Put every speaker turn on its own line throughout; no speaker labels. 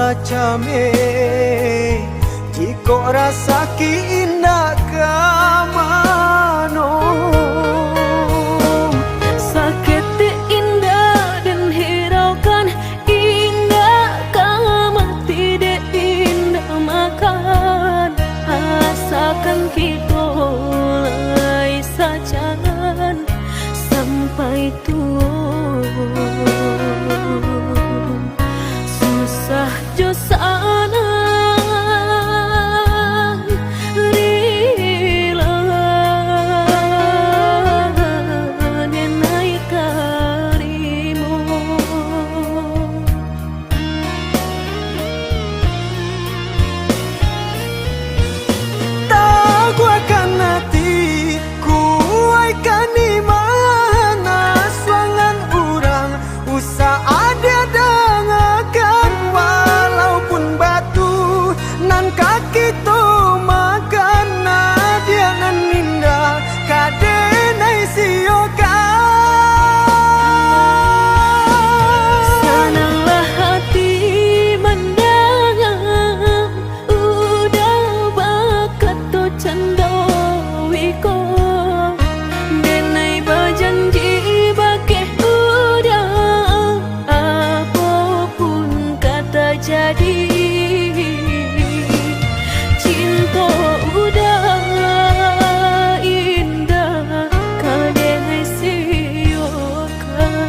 salah came jika rasa ki indah kamano.
Sakit indah dan hiraukan indah kama tidak indah makan asakan kita lai sajangan sampai tua. Susah jo sana rila denai karimu.
Tahu akan hati kuaikan di mana suangan orang usah ada dengarkan walaupun batu nan kaki tu makan dia nan indah kadenai siokan.
Senanglah hati mendengar udah bakat tu candawiko denai berjanji bakeh udah apapun kata jadi cinta udah indah kadenai siokan.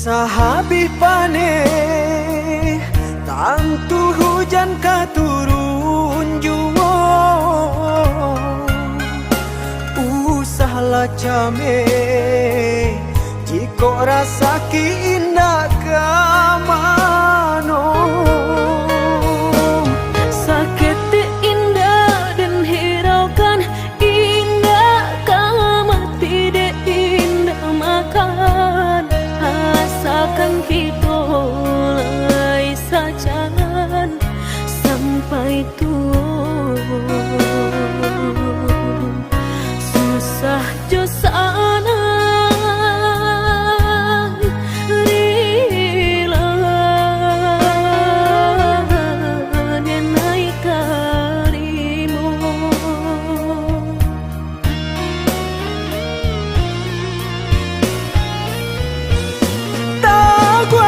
Sahabi pane tantu hujan katurun juo usahlah came jika rasa ki indah kamano.
Sakit indah dan hiraukan indah kama tidak indah makan asakan kita lai sajangan sampai tua. Susah jo sana rila denai karimu.
Tahu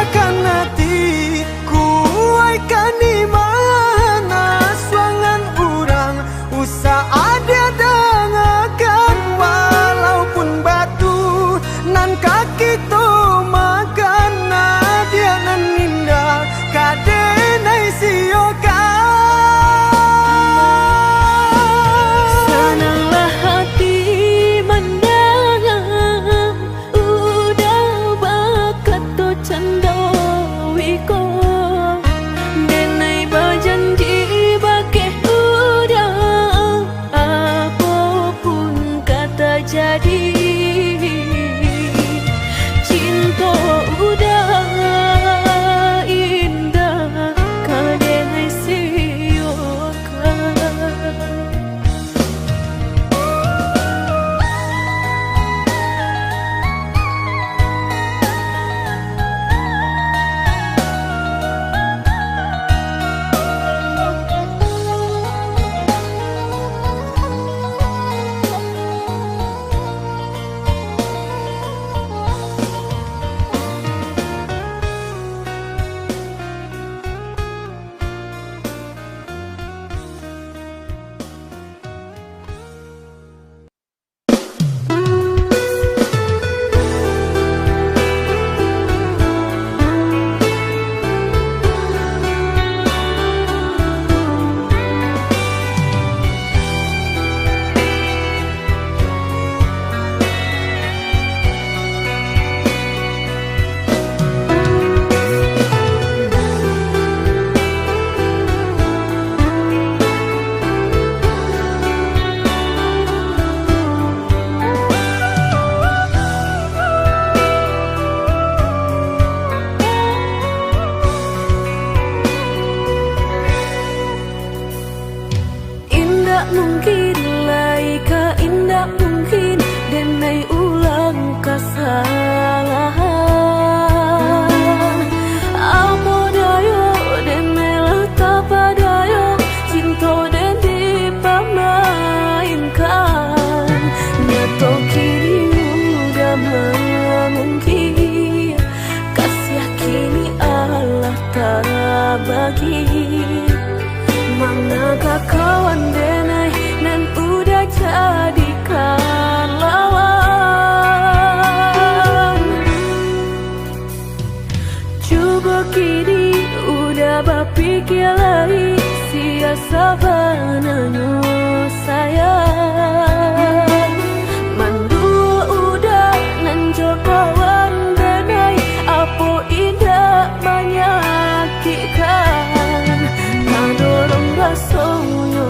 bagi manakah kawan denai nan udah jadikan lawan. Coba kini udah berpikir lagi siasa bananyo sayang. Mandua udah nanjo kawan denai apa indah menyakitkan. Kadorong rasonyo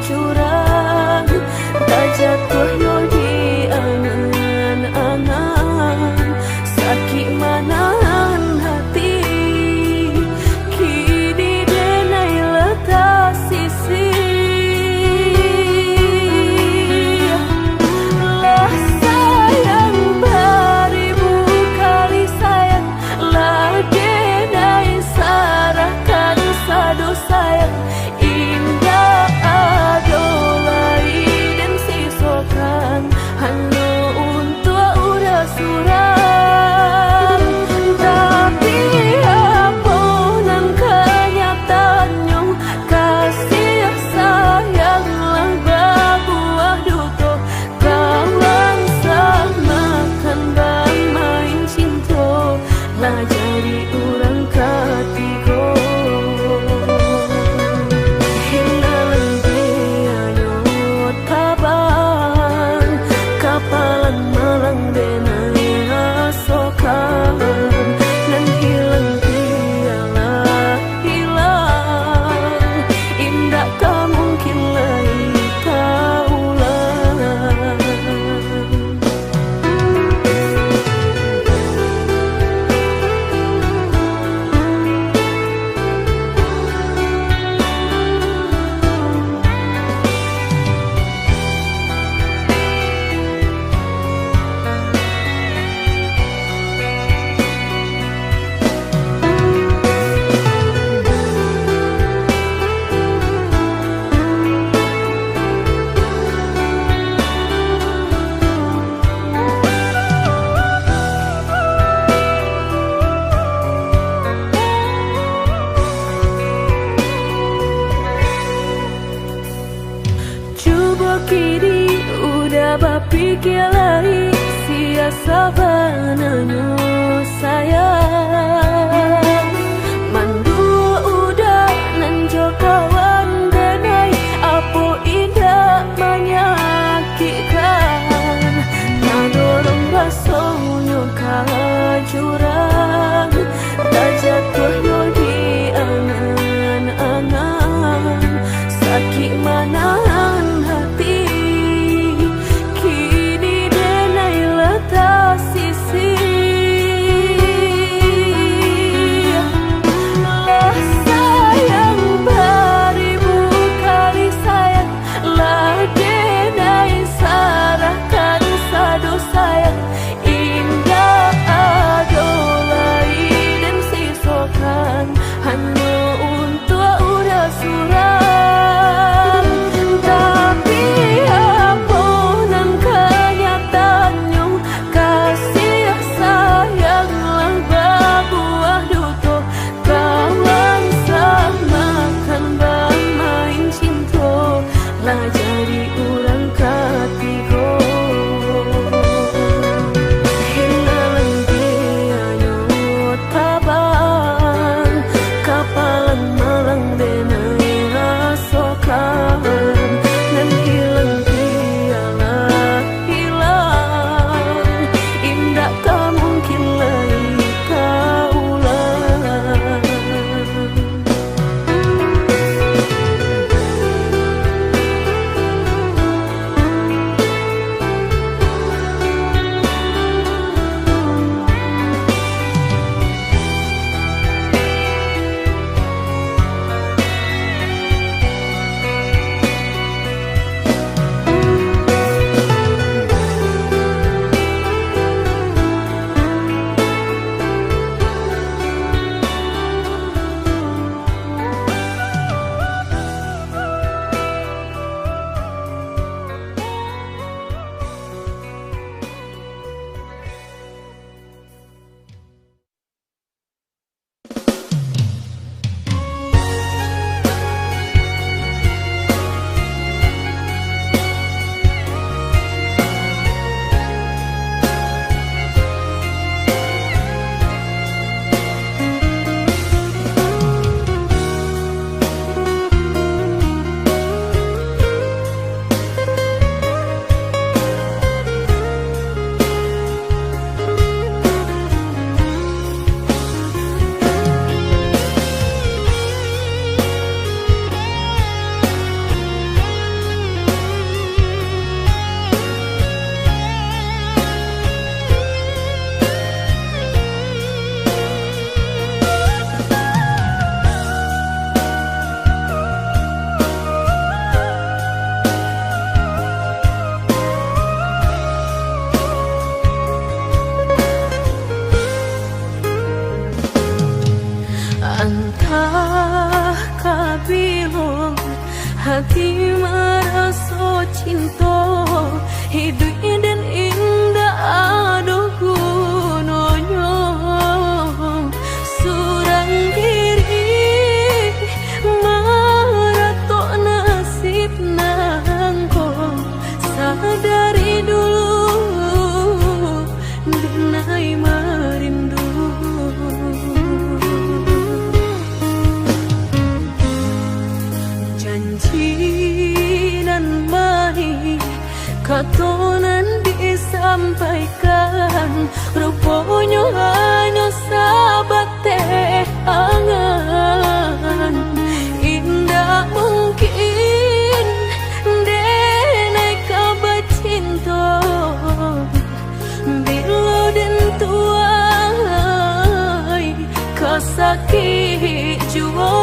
jurang tak jatuh yo di angan-angan. Sakit manahan hati kini denai letak sisi. Lah sayang beribu kali sayang, lah denai sarahkan sadu sayang. Indah adolai dan sisokan hanya untuk udah suram. Tapi apa nan kenyataannya kasih sayang lah berbuah duka. Kawan sama kan bang main cinta lah jadi orang ketiga. Hilang dia nyot kaban kapalan malang denai asokan. Nan hilang dia lah hilang, indah tak mungkin lagi kaulang. Coba kini udah berpikir lagi siasa bananyo sayang. Mandua udah nanjo kawan denai apa indah menyakitkan. Nadorong rasonyo jurang tak jatuh yo di angan-angan. Sakit manahan hati kini denai letak sisi. Lah sayang beribu kali sayang, lah denai sarahkan sadu sayang. Indah adolai dan sisokan hati merasa cinta hidup dan indah aduh gunanya surang diri maratok nasib nangko sadari dulu denai merindu janji nan baik katonan disampaikan rupanya hanya sahabat teh angan indah mungkin denai kabar cinta bila dan tuai kasakit jua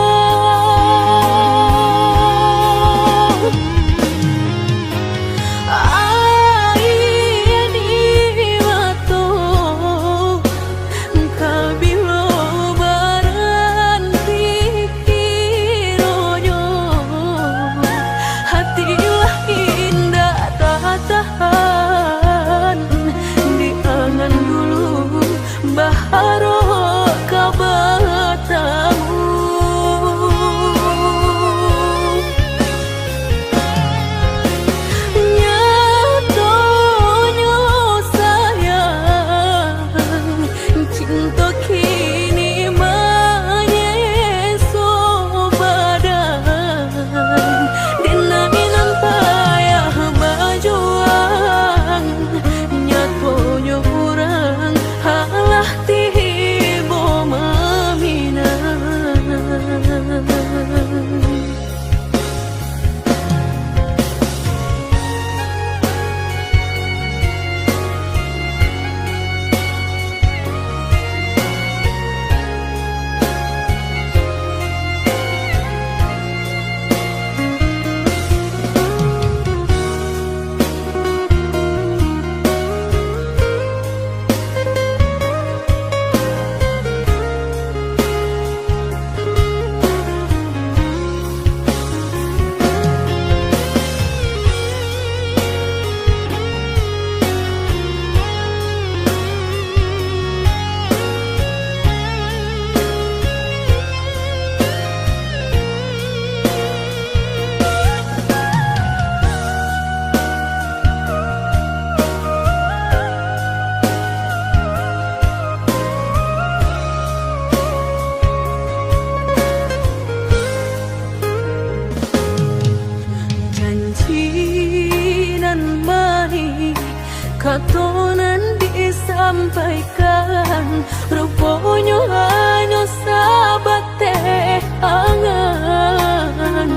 katonan disampaikan rupanya hanya sahabat teh angan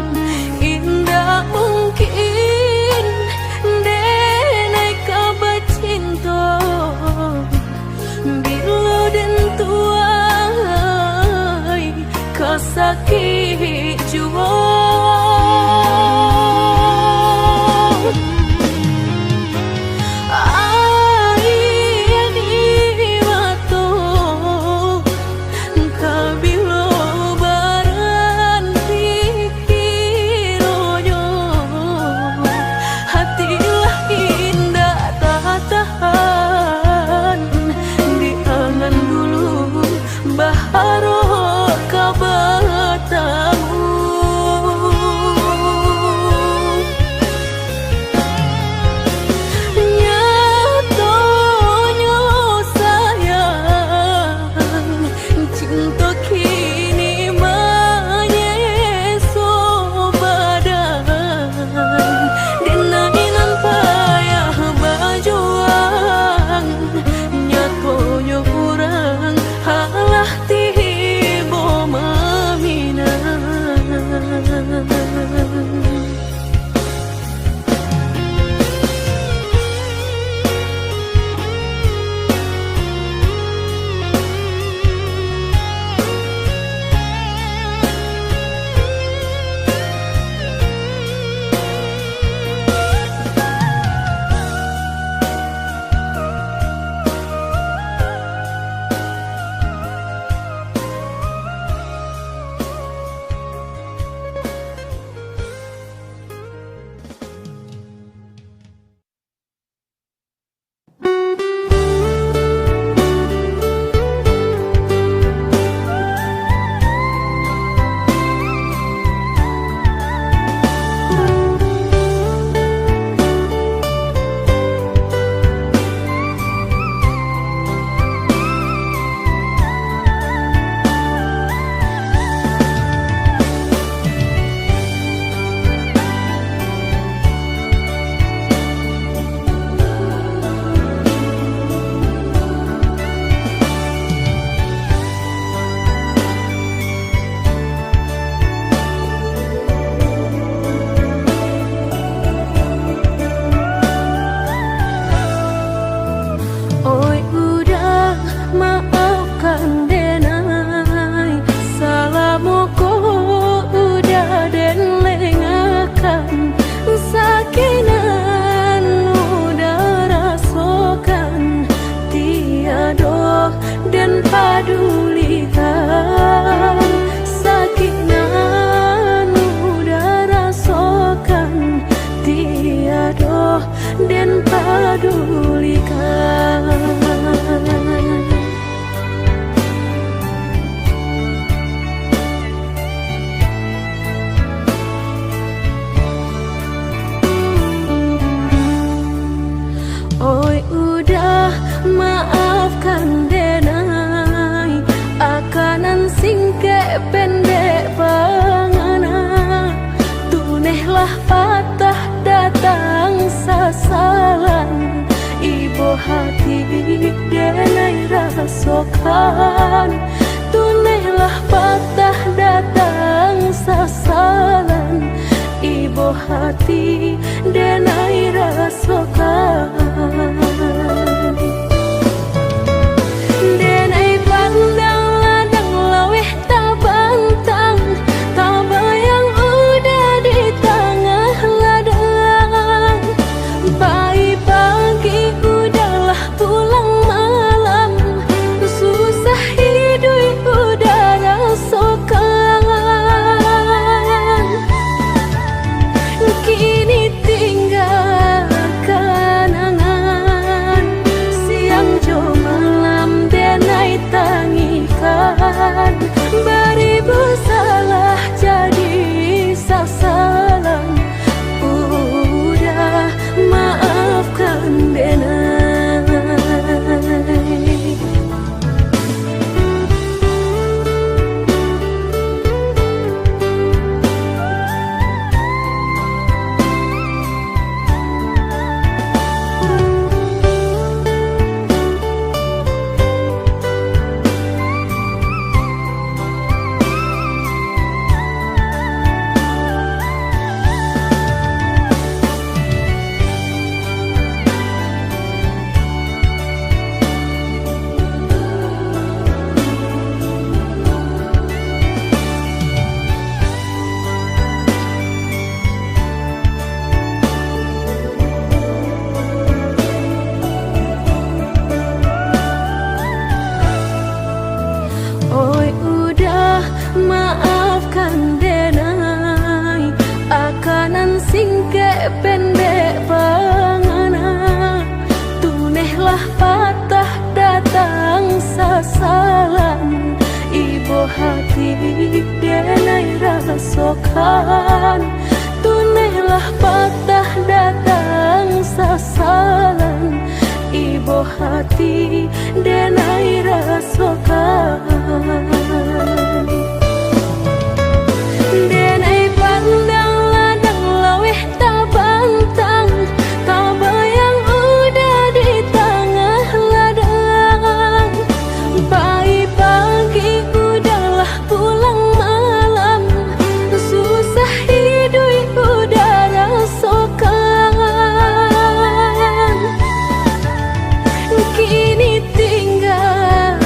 indah mungkin denai kabar cinta bila dan tuai kasakit jua pendek pangana, tunehlah patah datang sasalan. Ibu hati denai rasokan, tunehlah patah datang sasalan. Ibu hati denai rasokan. Denai pandang ladang laweh tak bantang, tak bayang udah di tengah ladang. Pagi-pagi udahlah pulang malam, susah hidup udah rasakan. Kini tinggal kenangan, siang jo malam denai tangikan. Beribu salah jadi sasalan, udah maafkan denai. Oi udah maafkan denai, akanan singke pendek pangana, tunehlah patah datang sasalan. Ibu hati denai rasokan, tunehlah patah datang sasalan. Ibu hati denai rasokan. Denai pandang ladang laweh tak bantang, tak bayang udah di tengah ladang. Pagi-pagi udahlah pulang malam, susah hidup udah rasakan. Kini tinggal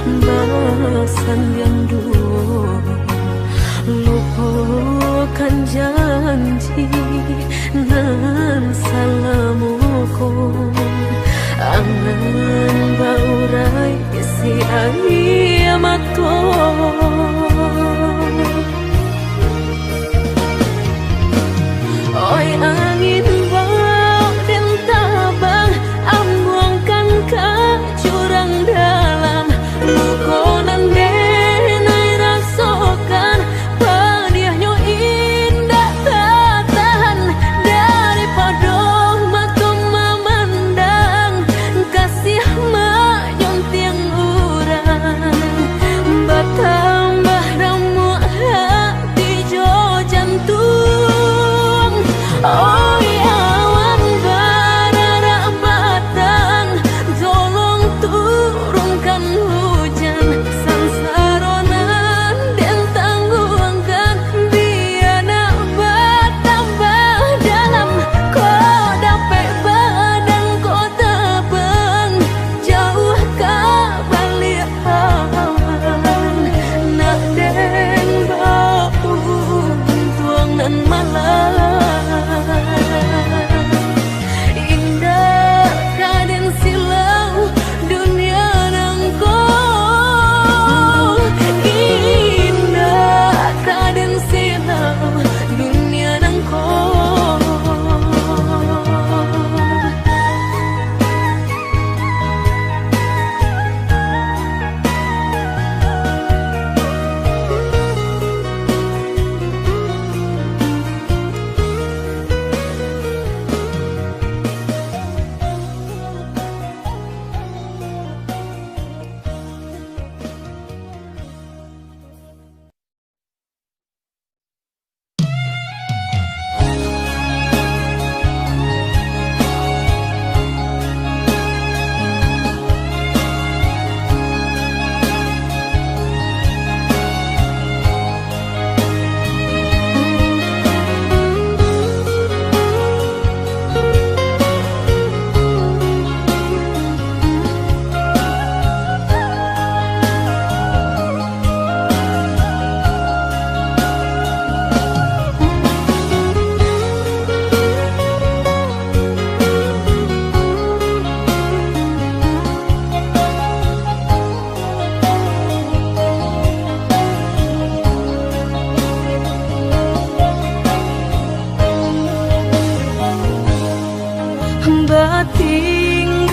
basan yang dulu, lupakan janji nan salamuku, angan baurai si ayamato. Oi angin bau dan tabang, ambuangkan ke jurang dalam, lukonan denai rasakan, padiahnya indah tak tahan, daripada mata memandang, kasih menyunting urang, bertambah ramu hati jo jantung. Oh awan barara batang, tolong turunkan hujan, sansaronan dan tangguhkan, biana bertambah dalam, kau dapat badan kau tabang, jauh ke balik awan, nak den bau tuang nan malam. Indah kaden silau dunia nangko, indah kaden silau dunia nangko.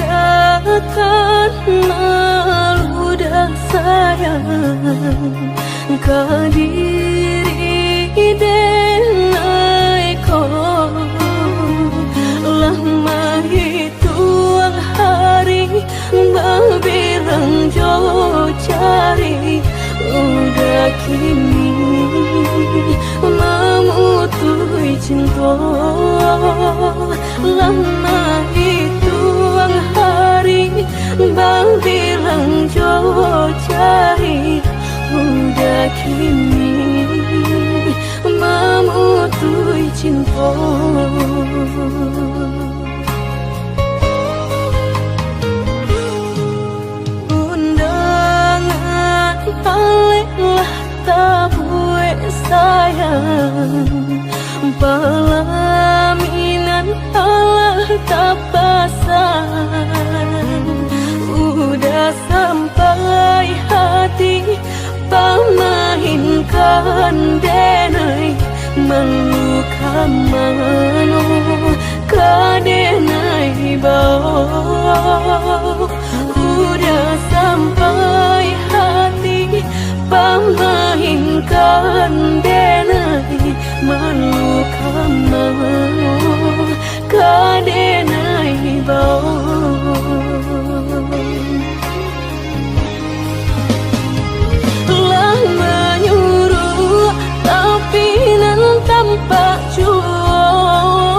Tinggalkan malu dan sayang, kadiri denai ko, lama hitung hari berbilang jauh cari, udah kini memutui cinta, lama hitung hari berbilang jauh cari, udah kini memutui cinta. Undangan alehlah tabue sayang, pelaminan Allah tak pasang, udah sampai hati pamainkan denai, meluka mano kadenai bau, udah sampai hati pamainkan denai, meluka mano kadenai bau. Lah menyuruh tapi nan tampak cuong,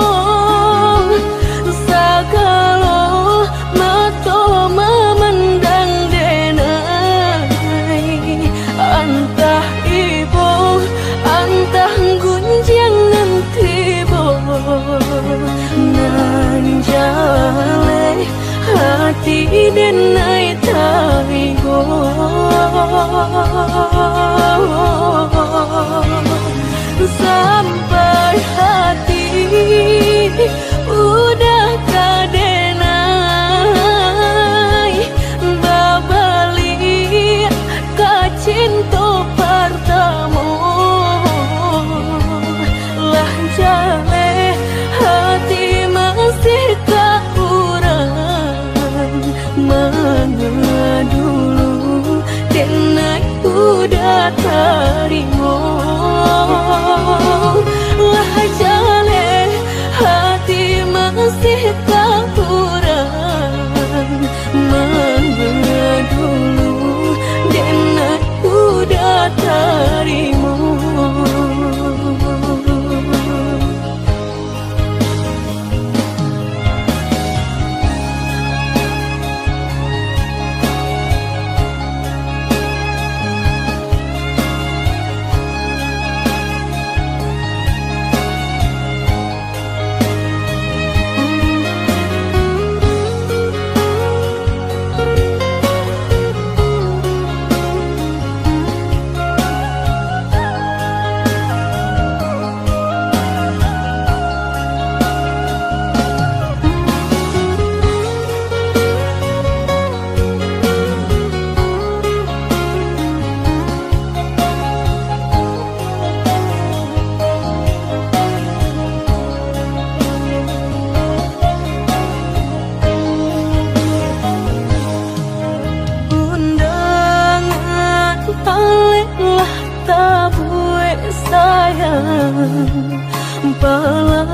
sakalo mata memandang denai, antah ibu antah gunjang nanti bo, nan jale hati denai taigo. Sampai hati udah kadenai babali ka cinta pertama lah jale hati masih kaurang mana dulu denai udah terima lah jale hati masih kaurang mana dulu denai udah terima.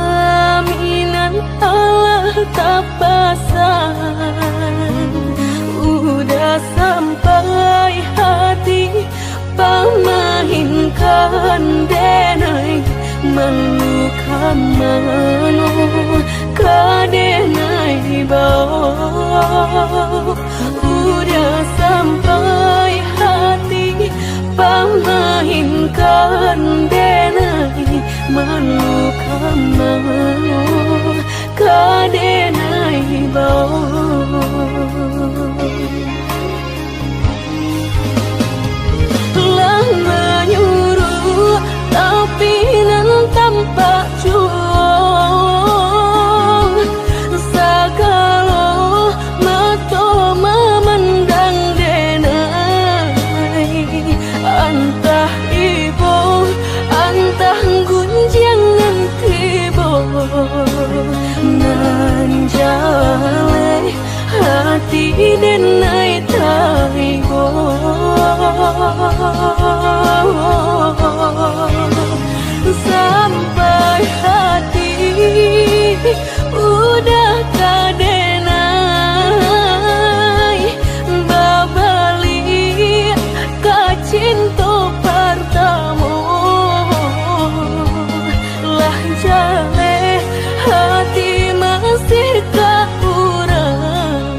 Pelaminan Allah tak pasang udah sampai hati pamahinkan denai melukan mano kadenai bau udah sampai hati pamahinkan denai melukan mano kadenai bau lah menyuruh tapi nan tanpa juang sagalo mato memandang denai antah ibu antah gunjangan tiba nan jale hati denai taibo sampai hati udah kadenai babali ka cinta pertama lah jale hati masih kaurang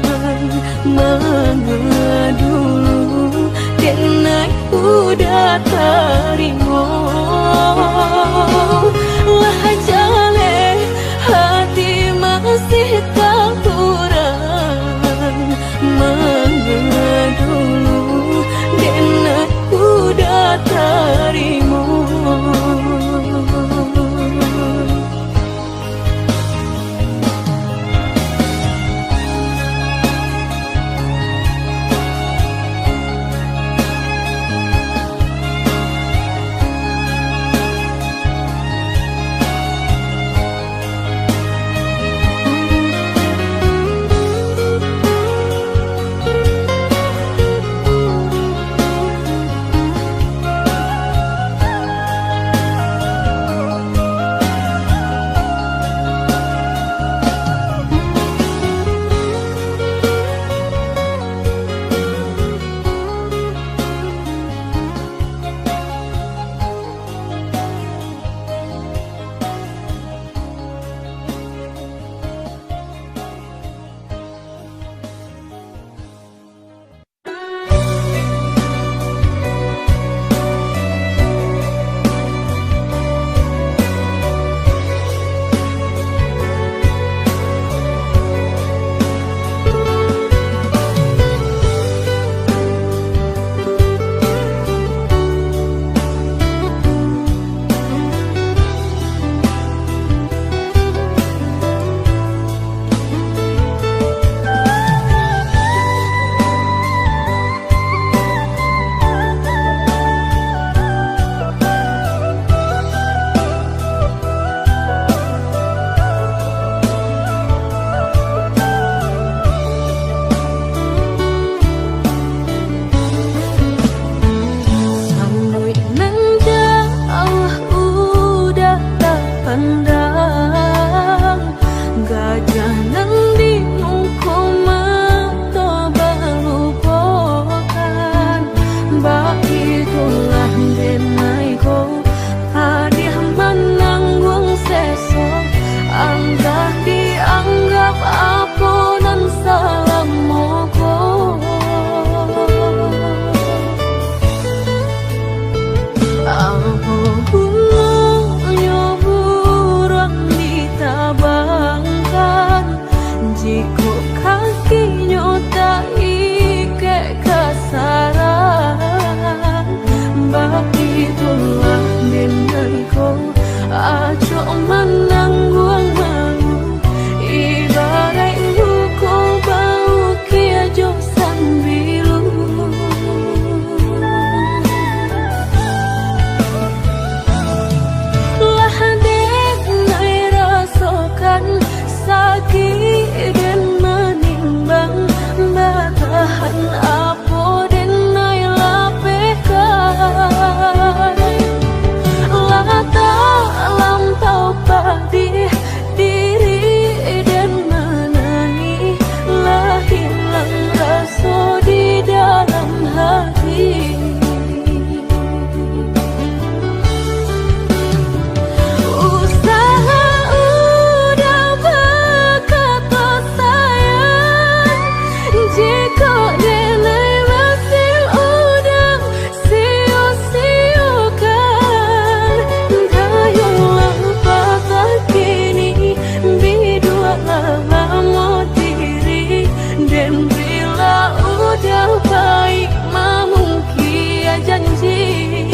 Dan bila udah baik mungkin janji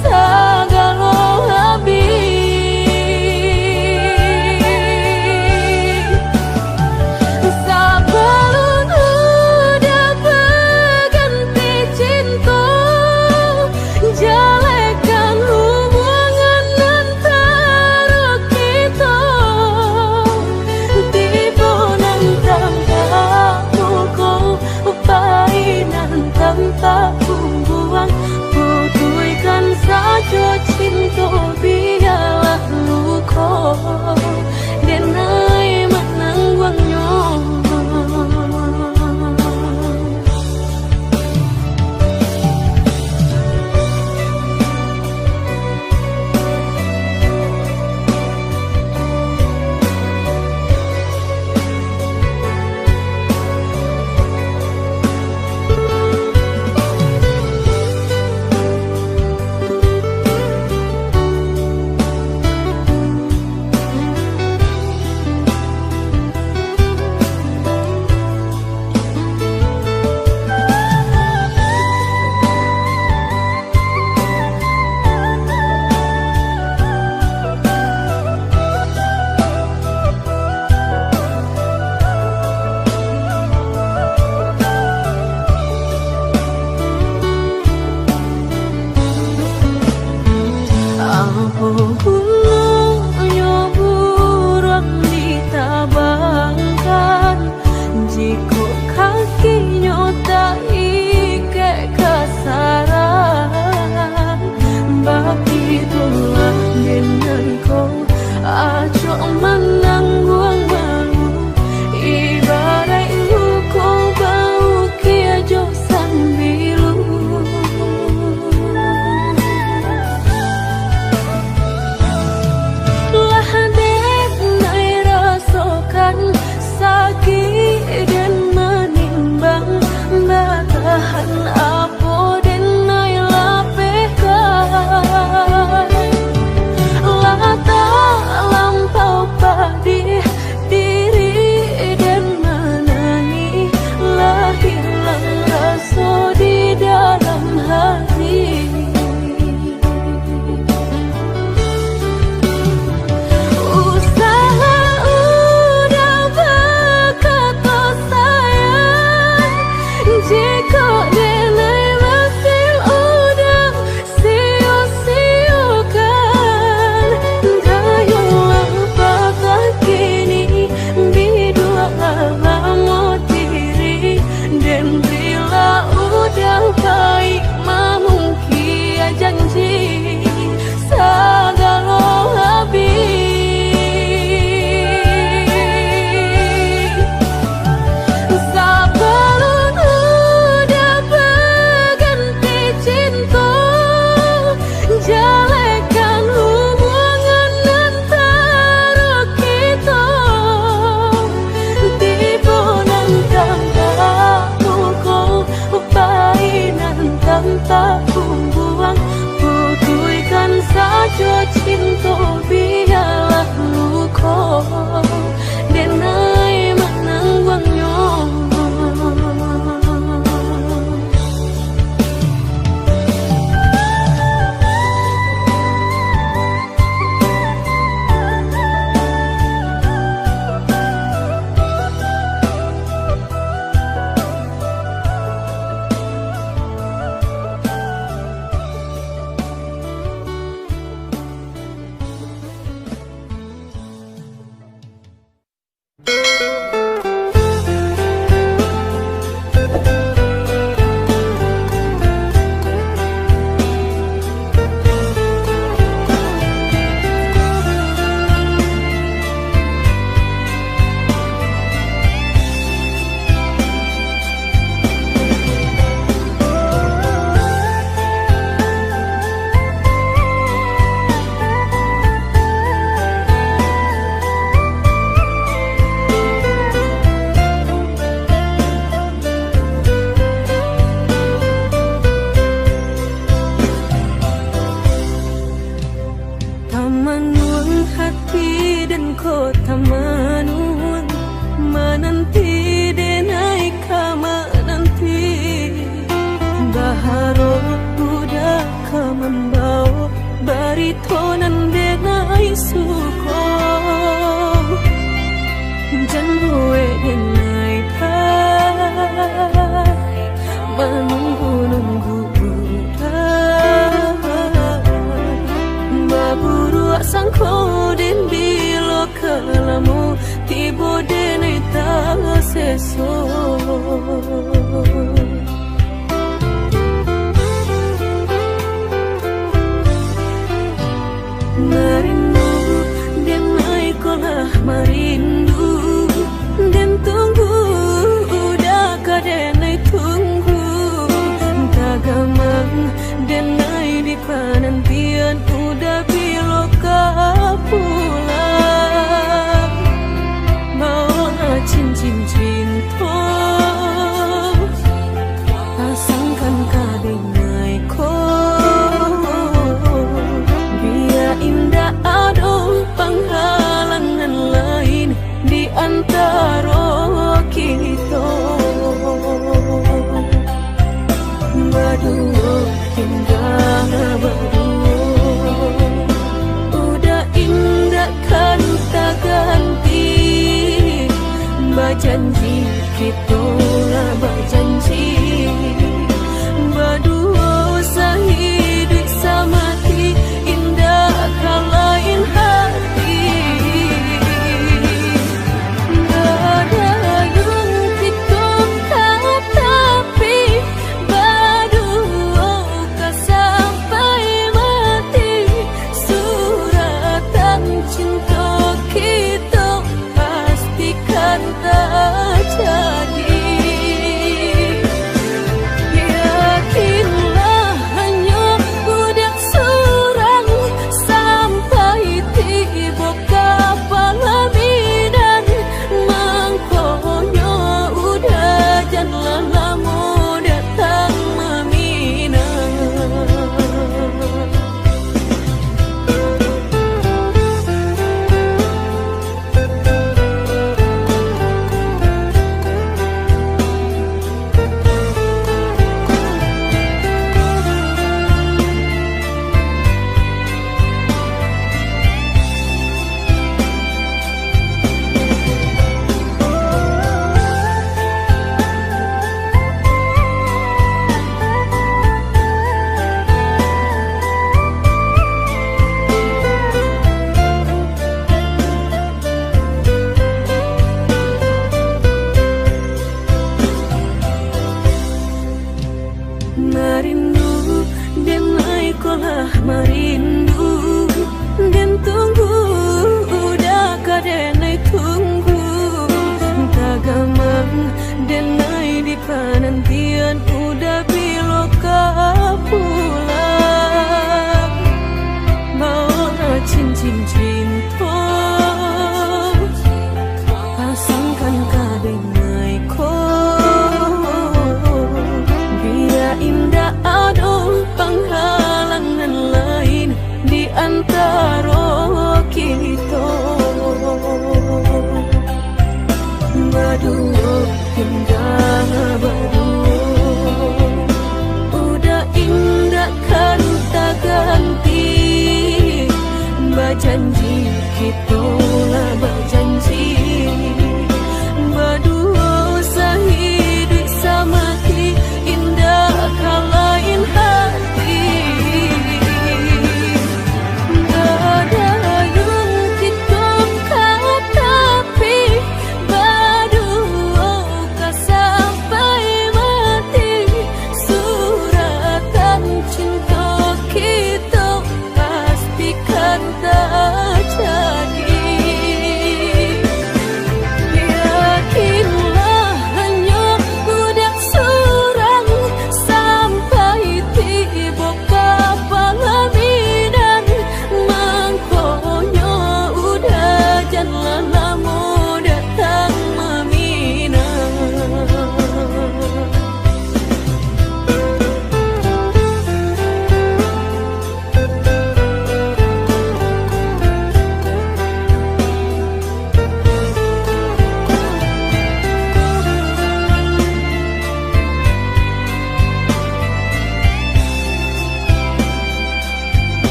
segala habis. Sebelum udah berganti cinta, jalekan hubungan antara kita. Tiba nang tangga kau upain besok. Merindu dan naik kolah merindu dan tunggu udah kadenai tunggu tagamang dan naik di penantian udah biloka pulang mau cincin cinta pasangkan kadenai ko indah ada penghalangan lain di antara kita berdua indah berdua udah indah kan tak ganti berjanji kita berjanji berdua sehidup semati lain hati berdayung kita tapi berdua sampai mati suratan cinta kita pastikan tak jadi.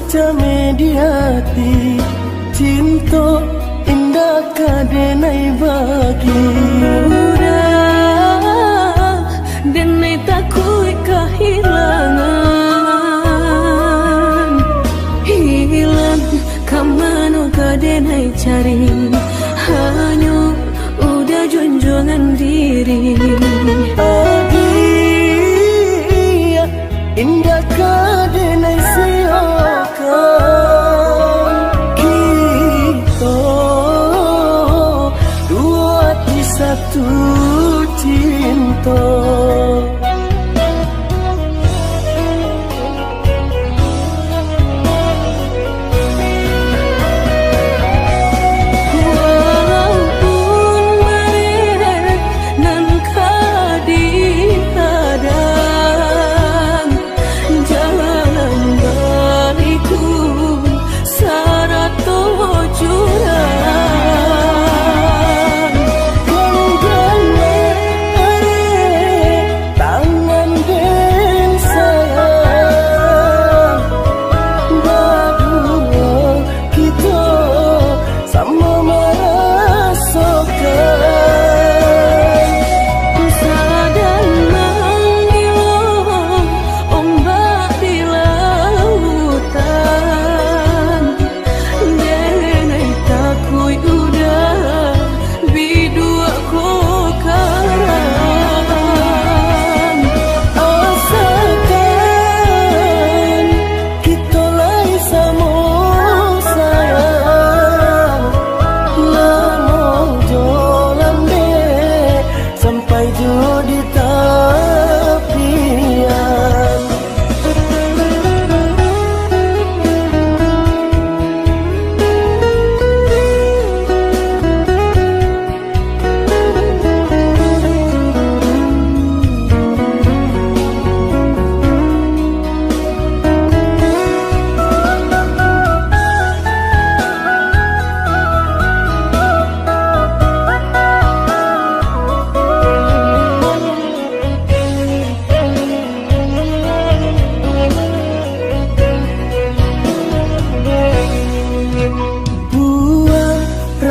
rasuta mediati cinta indah kadenai bagi
udah denai takui kehilangan hilang kamano kadenai cari hanya udah junjungan diri
adia indah kadenai siokan kita dua di satu cinta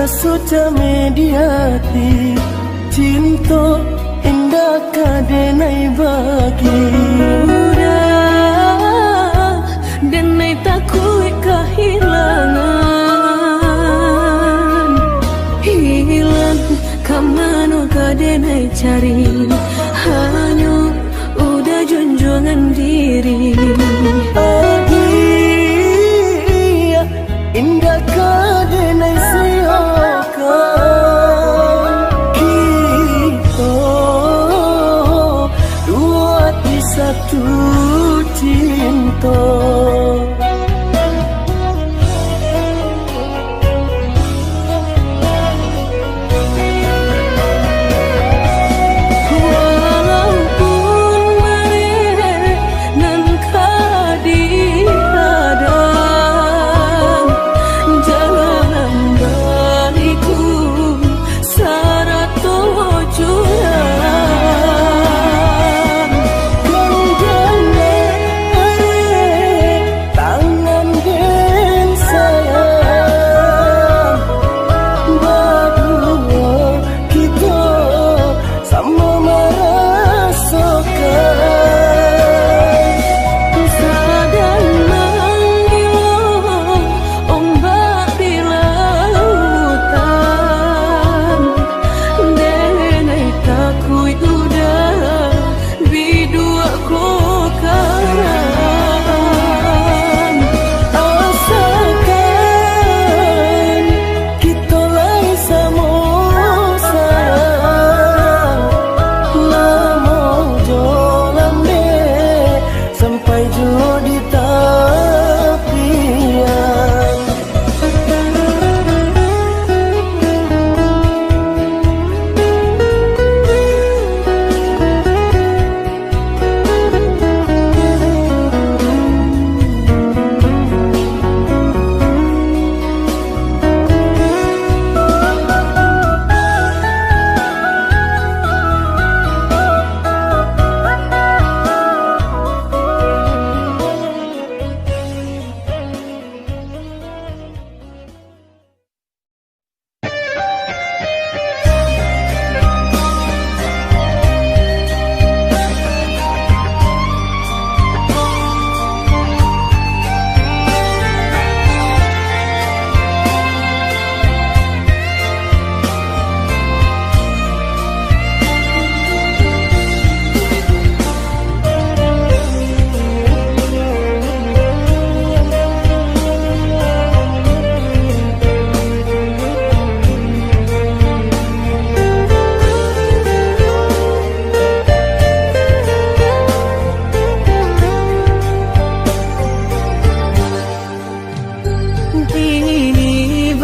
rasuta mediati cinta indah kadenai bagi
udah denai takui kehilangan hilang kamano kadenai cari hanya udah junjungan diri
adia indah kadenai satu cinta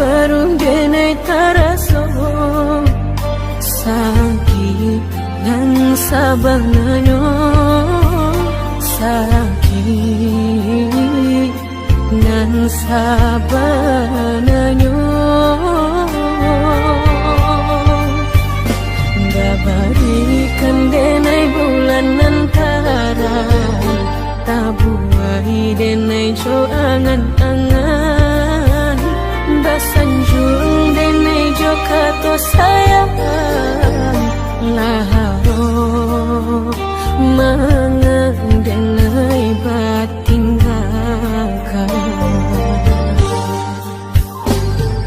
baru denai taraso sakit dan sabanganyo sakit dan sabanganyo dabarikan denai bulan antara tabuai denai jo angan-angan basanjung denai jo kato sayang laharo mangang denai batinggalkan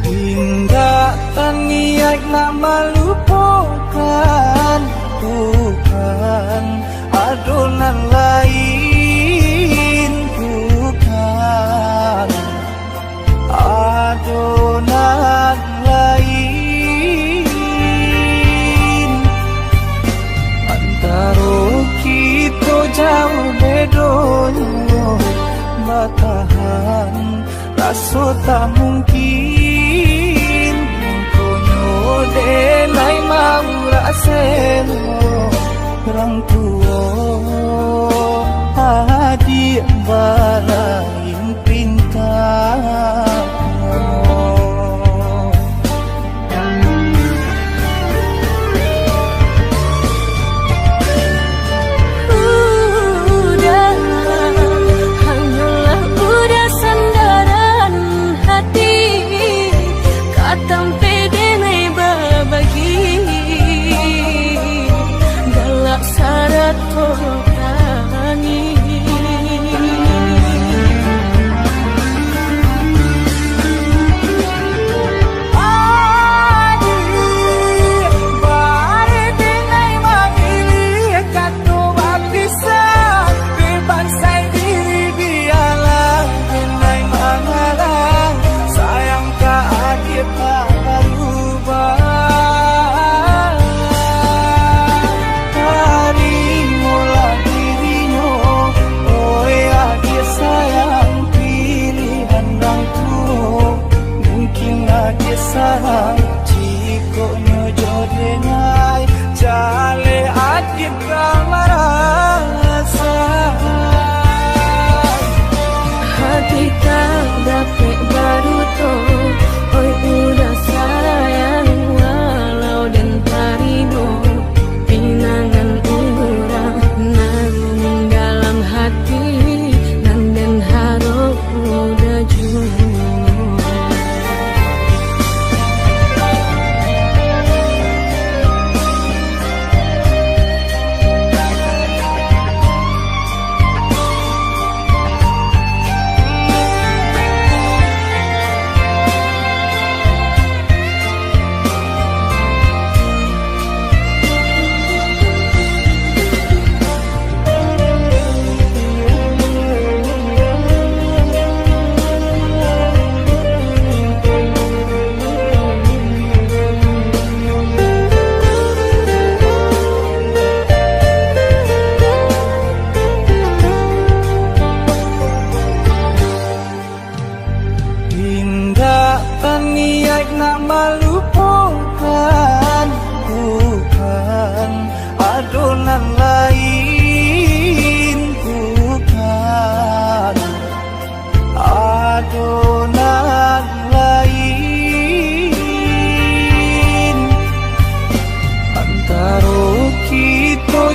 Indah taniak nak melupakan bukan adonan lain bukan adonan lain antara kita jauh bedonyo batahan rasa tak mungkin konyo denai mau raseno orang tua adik balain pintar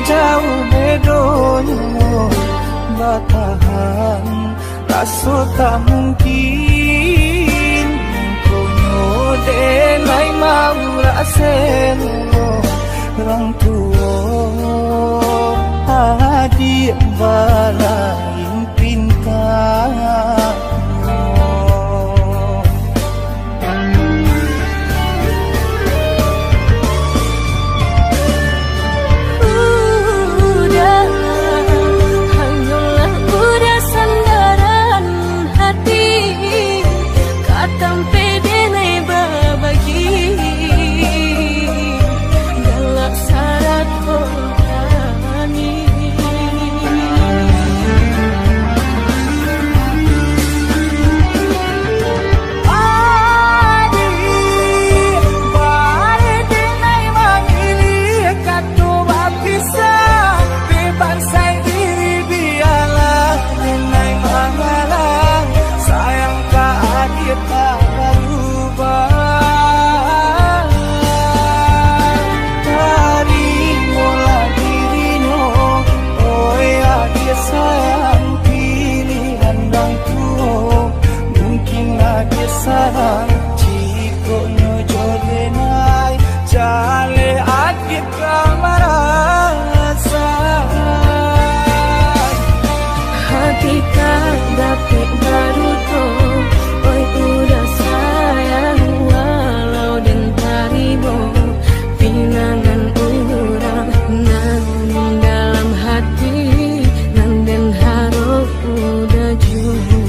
jauh bedonyo batahan rasa tak mungkin konyo denai mau raseno orang tua adik balain pintar dia tak berubah. Terimalah dirinya, oh ya dia sayang pilihan orang tua. Mungkinlah dia sarang jika nyojo denai jale adik kamarasa.
Hati tak dapat baruto, oi udah sayang walau dan taribo. Pinangan urang nan dalam hati, nan den harap udah jujur.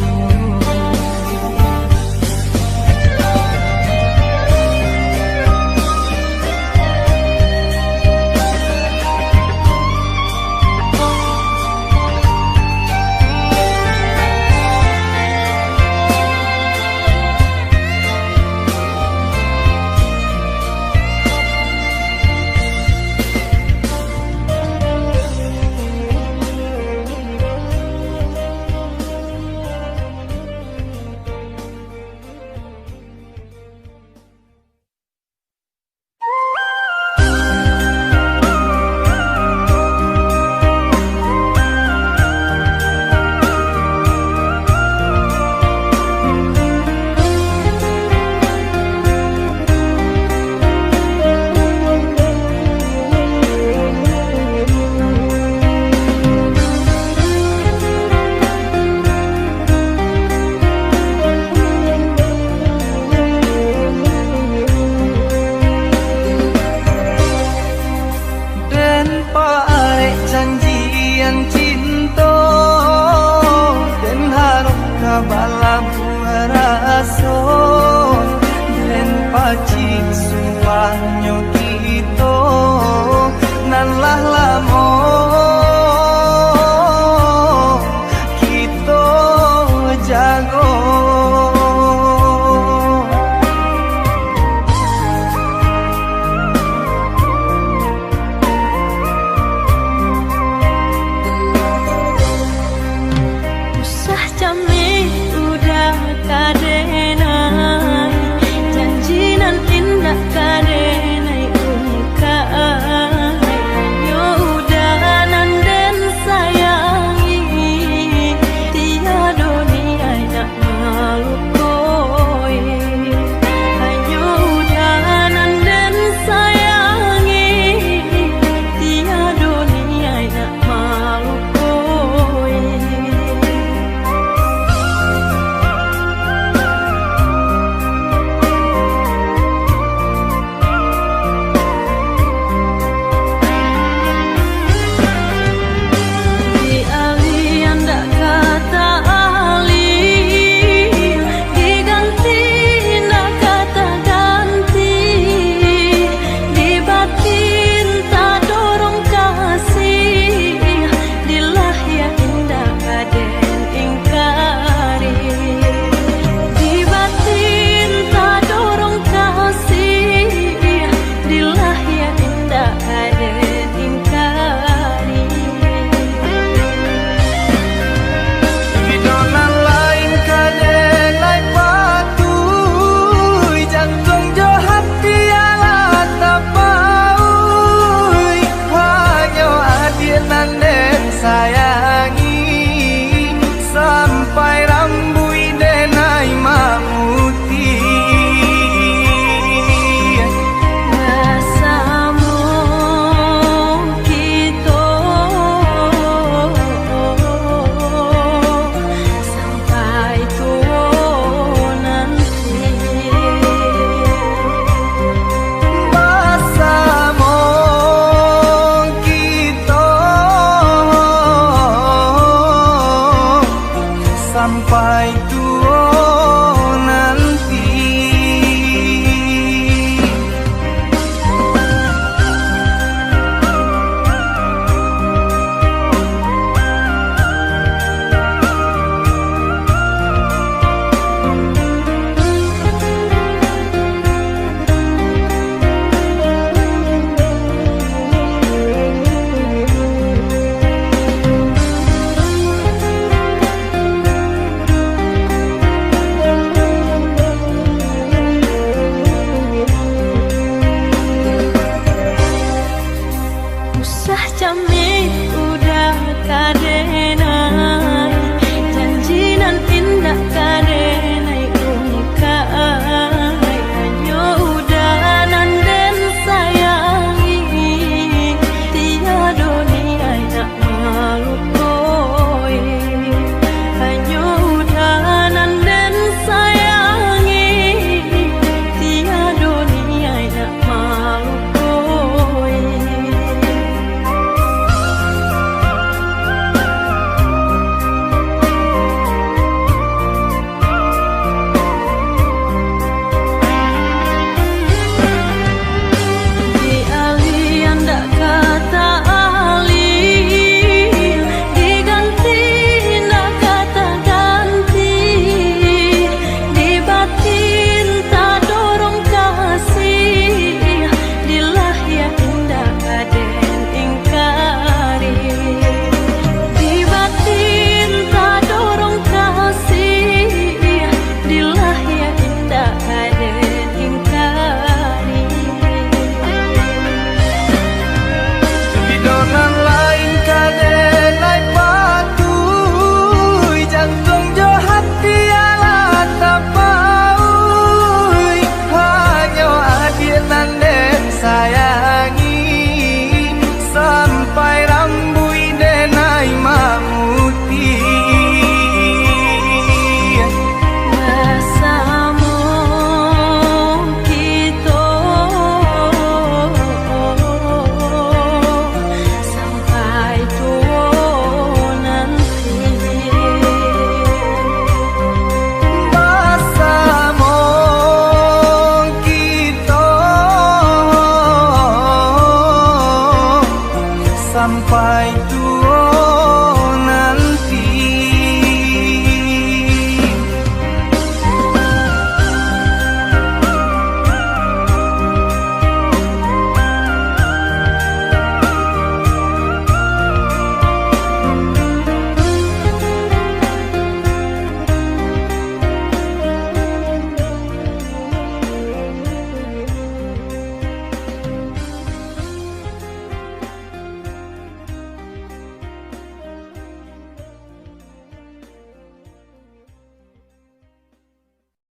Balam rason dan pacik suahnya